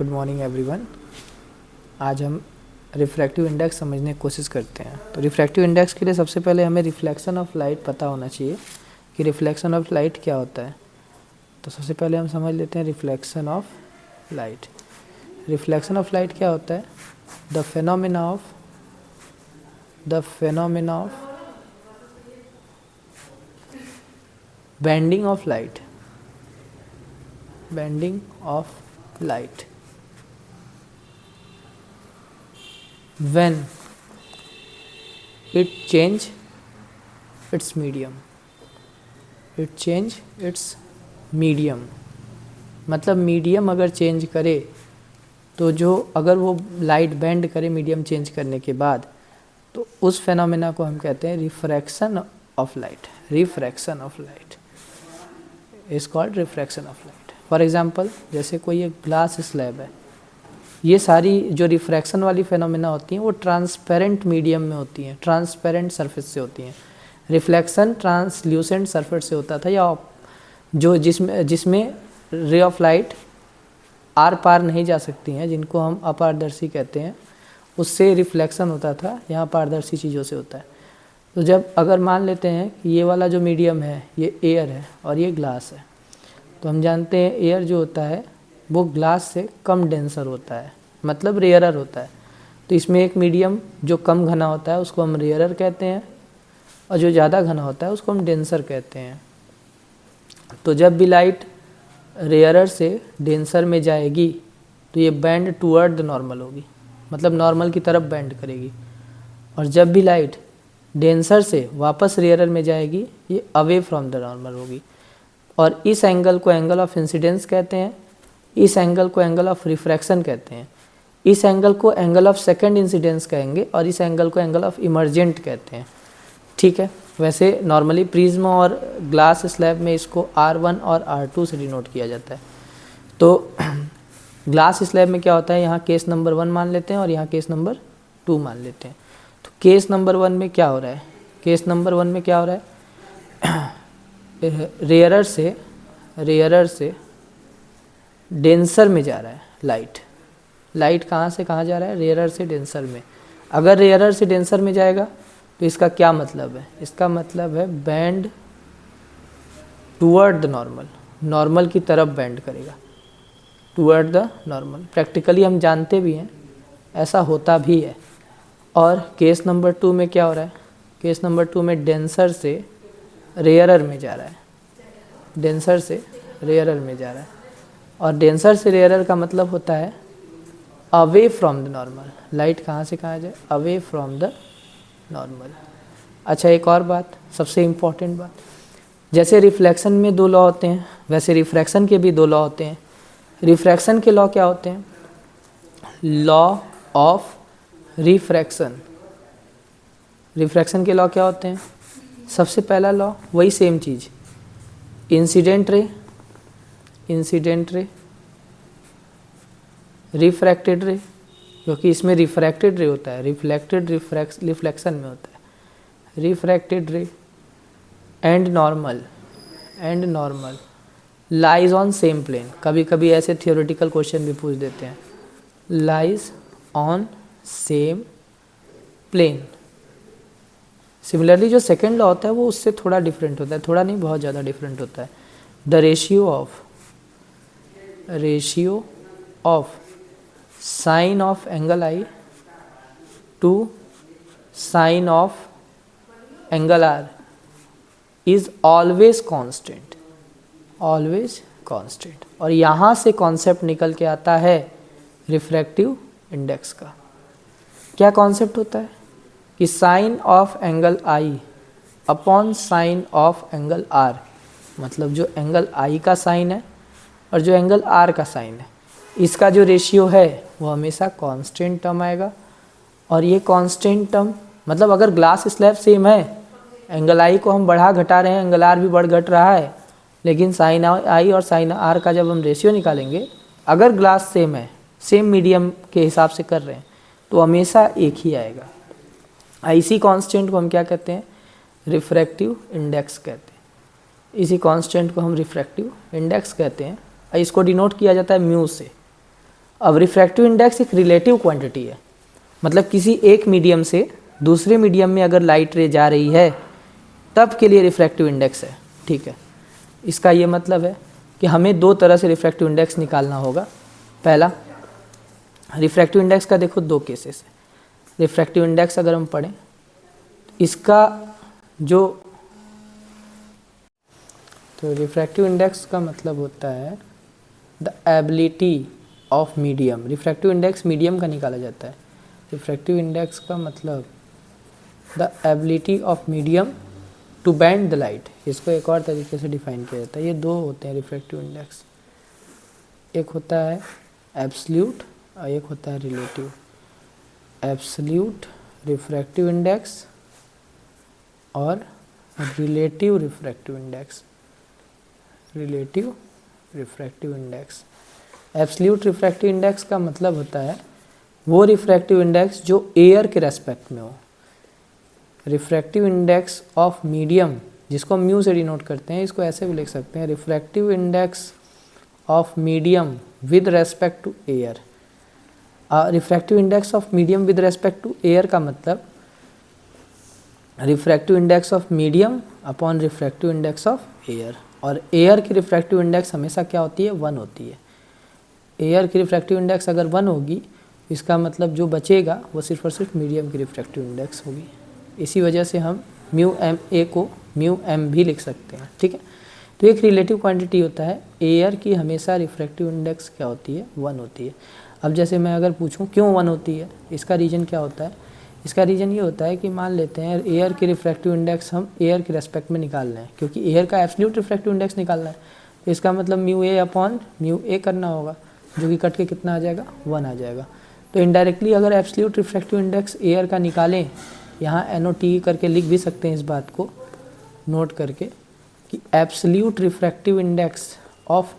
Good morning everyone. आज हम refractive index समझने की कोशिश करते हैं। तो रिफ्रैक्टिव इंडेक्स के लिए सबसे पहले हमें रिफ्लेक्शन ऑफ लाइट पता होना चाहिए कि रिफ्लेक्शन ऑफ लाइट क्या होता है। तो सबसे पहले हम समझ लेते हैं reflection of light. Reflection of light क्या होता है? The phenomena of bending of light when it change its medium। मतलब मीडियम अगर चेंज करे तो जो अगर वो लाइट बेंड करे मीडियम चेंज करने के बाद, तो उस फेनोमेना को हम कहते हैं refraction of light is called refraction of light. For example, जैसे कोई एक ग्लास स्लैब है, ये सारी जो रिफ्रैक्शन वाली फेनोमेना होती हैं वो ट्रांसपेरेंट मीडियम में होती हैं, ट्रांसपेरेंट सरफेस से होती हैं। रिफ्लेक्शन ट्रांसल्यूसेंट सरफेस से होता था, या जो जिसमें रे ऑफ लाइट आर पार नहीं जा सकती हैं, जिनको हम अपारदर्शी कहते हैं, उससे रिफ्लेक्शन होता था। यहाँ पारदर्शी चीज़ों से होता है। तो जब अगर मान लेते हैं कि ये वाला जो मीडियम है ये एयर है और ये ग्लास है, तो हम जानते हैं एयर जो होता है वो ग्लास से कम डेंसर होता है, मतलब रेयरर होता है। तो इसमें एक मीडियम जो कम घना होता है उसको हम रेयरर कहते हैं, और जो ज़्यादा घना होता है उसको हम डेंसर कहते हैं। तो जब भी लाइट रेयरर से डेंसर में जाएगी तो ये बैंड टूवर्ड द नॉर्मल होगी, मतलब नॉर्मल की तरफ बैंड करेगी। और जब भी लाइट डेंसर से वापस रेयरर में जाएगी ये अवे फ्रॉम द नॉर्मल होगी। और इस एंगल को एंगल ऑफ इंसिडेंस कहते हैं, इस एंगल को एंगल ऑफ रिफ्रैक्शन कहते हैं, इस एंगल को एंगल ऑफ सेकंड इंसिडेंस कहेंगे, और इस एंगल को एंगल ऑफ इमर्जेंट कहते हैं। ठीक है। वैसे नॉर्मली प्रिज्म और ग्लास स्लैब में इसको R1 और R2 से डिनोट किया जाता है। तो ग्लास स्लैब में क्या होता है, यहाँ केस नंबर 1 मान लेते हैं और यहाँ केस नंबर 2 मान लेते हैं। तो केस नंबर 1 में क्या हो रहा है? केस नंबर 1 में क्या हो रहा है? रेयरर से डेंसर में जा रहा है लाइट कहाँ से कहाँ जा रहा है? रेयरर से डेंसर में। अगर रेयरर से डेंसर में जाएगा तो इसका क्या मतलब है? इसका मतलब है बैंड टूवर्ड द नॉर्मल की तरफ बैंड करेगा, टूवर्ड द नॉर्मल। प्रैक्टिकली हम जानते भी हैं, ऐसा होता भी है। और केस नंबर 2 में क्या हो रहा है? केस नंबर 2 में डेंसर से रेयरर में जा रहा है, और डेंसर से रेयरर का मतलब होता है away from the normal. Light कहाँ से कहाँ जाए? Away from the normal. अच्छा, एक और बात, सबसे इम्पॉर्टेंट बात, जैसे रिफ्लेक्शन में 2 लॉ होते हैं, वैसे रिफ्रैक्शन के भी 2 लॉ होते हैं। रिफ्रैक्शन के लॉ क्या होते हैं? लॉ ऑफ रिफ्रैक्शन के लॉ क्या होते हैं? सबसे पहला लॉ वही सेम चीज़, इंसिडेंट रे, रिफ्रैक्टेड रे, क्योंकि इसमें रिफ्रैक्टेड रे होता है, रिफ्लेक्टेड रिफ्लेक्शन में होता है, refracted ray and normal lies on same plane. कभी कभी ऐसे थियोरेटिकल क्वेश्चन भी पूछ देते हैं, lies on same plane. Similarly जो सेकेंड लॉ होता है वो उससे थोड़ा डिफरेंट होता है, थोड़ा नहीं बहुत ज़्यादा डिफरेंट होता है। The ratio of sine of angle i to sine of angle r is always constant. और यहाँ से कॉन्सेप्ट निकल के आता है रिफ्रैक्टिव इंडेक्स का। क्या कॉन्सेप्ट होता है कि sine of angle i upon sine of angle r, मतलब जो एंगल आई का साइन है और जो एंगल आर का साइन है, इसका जो रेशियो है वो हमेशा कांस्टेंट टर्म आएगा। और ये कांस्टेंट टर्म मतलब अगर ग्लास स्लैब सेम है, एंगल आई को हम बढ़ा घटा रहे हैं, एंगल आर भी बढ़ घट रहा है, लेकिन साइन आई और साइन आर का जब हम रेशियो निकालेंगे, अगर ग्लास सेम है, सेम मीडियम के हिसाब से कर रहे हैं, तो हमेशा एक ही आएगा। इसी कांस्टेंट को हम क्या कहते हैं? रिफ्रैक्टिव इंडेक्स कहते हैं। इसी कांस्टेंट को हम रिफ्रैक्टिव इंडेक्स कहते हैं। इसको डिनोट किया जाता है म्यू से। अब रिफ्रैक्टिव इंडेक्स एक रिलेटिव क्वांटिटी है, मतलब किसी एक मीडियम से दूसरे मीडियम में अगर लाइट रे जा रही है तब के लिए रिफ्रैक्टिव इंडेक्स है, ठीक है। इसका ये मतलब है कि हमें दो तरह से रिफ्रैक्टिव इंडेक्स निकालना होगा। पहला, रिफ्रैक्टिव इंडेक्स का देखो दो केसेस है। रिफ्रैक्टिव इंडेक्स अगर हम पढ़ें, इसका जो तो रिफ्रैक्टिव इंडेक्स का मतलब होता है the ability of medium. Refractive index medium का निकाला जाता है। रिफ्रैक्टिव इंडेक्स का मतलब the ability of medium to bend the light. इसको एक और तरीके से डिफाइन किया जाता है। ये दो होते हैं रिफ्रैक्टिव इंडेक्स, एक होता है एब्सोल्यूट और एक होता है रिलेटिव। एब्सोल्यूट रिफ्रैक्टिव इंडेक्स और relative refractive index. Relative refractive index. Absolute refractive index का मतलब होता है वो रिफ्रैक्टिव इंडेक्स जो एयर के रेस्पेक्ट में हो। रिफ्रैक्टिव इंडेक्स ऑफ मीडियम, जिसको हम म्यू से डिनोट करते हैं, इसको ऐसे भी लिख सकते हैं, refractive index of medium with respect to air. Refractive index of medium with respect to air का मतलब refractive index of medium upon refractive index of air. और एयर की रिफ्रैक्टिव इंडेक्स हमेशा क्या होती है? 1 होती है। एयर की रिफ्रैक्टिव इंडेक्स अगर 1 होगी, इसका मतलब जो बचेगा वो सिर्फ और सिर्फ मीडियम की रिफ्रैक्टिव इंडेक्स होगी। इसी वजह से हम म्यू एम ए को म्यू एम भी लिख सकते हैं, ठीक है। तो एक रिलेटिव क्वांटिटी होता है, एयर की हमेशा रिफ्रैक्टिव इंडेक्स क्या होती है? 1 होती है। अब जैसे मैं अगर पूछूं क्यों 1 होती है, इसका रीज़न क्या होता है? इसका रीज़न ये होता है कि मान लेते हैं एयर की रिफ्रैक्टिव इंडेक्स हम एयर के रेस्पेक्ट में निकाल रहे हैं, क्योंकि एयर का एब्सोल्यूट रिफ्रैक्टिव इंडेक्स निकालना है, तो इसका मतलब mu A upon mu A करना होगा, जो कि कट के कितना आ जाएगा? 1 आ जाएगा। तो इनडायरेक्टली अगर एब्सोल्यूट रिफ्रैक्टिव इंडेक्स एयर का निकालें, यहाँ NOT करके लिख भी सकते हैं इस बात को नोट करके कि एब्सोल्यूट रिफ्रैक्टिव इंडेक्स ऑफ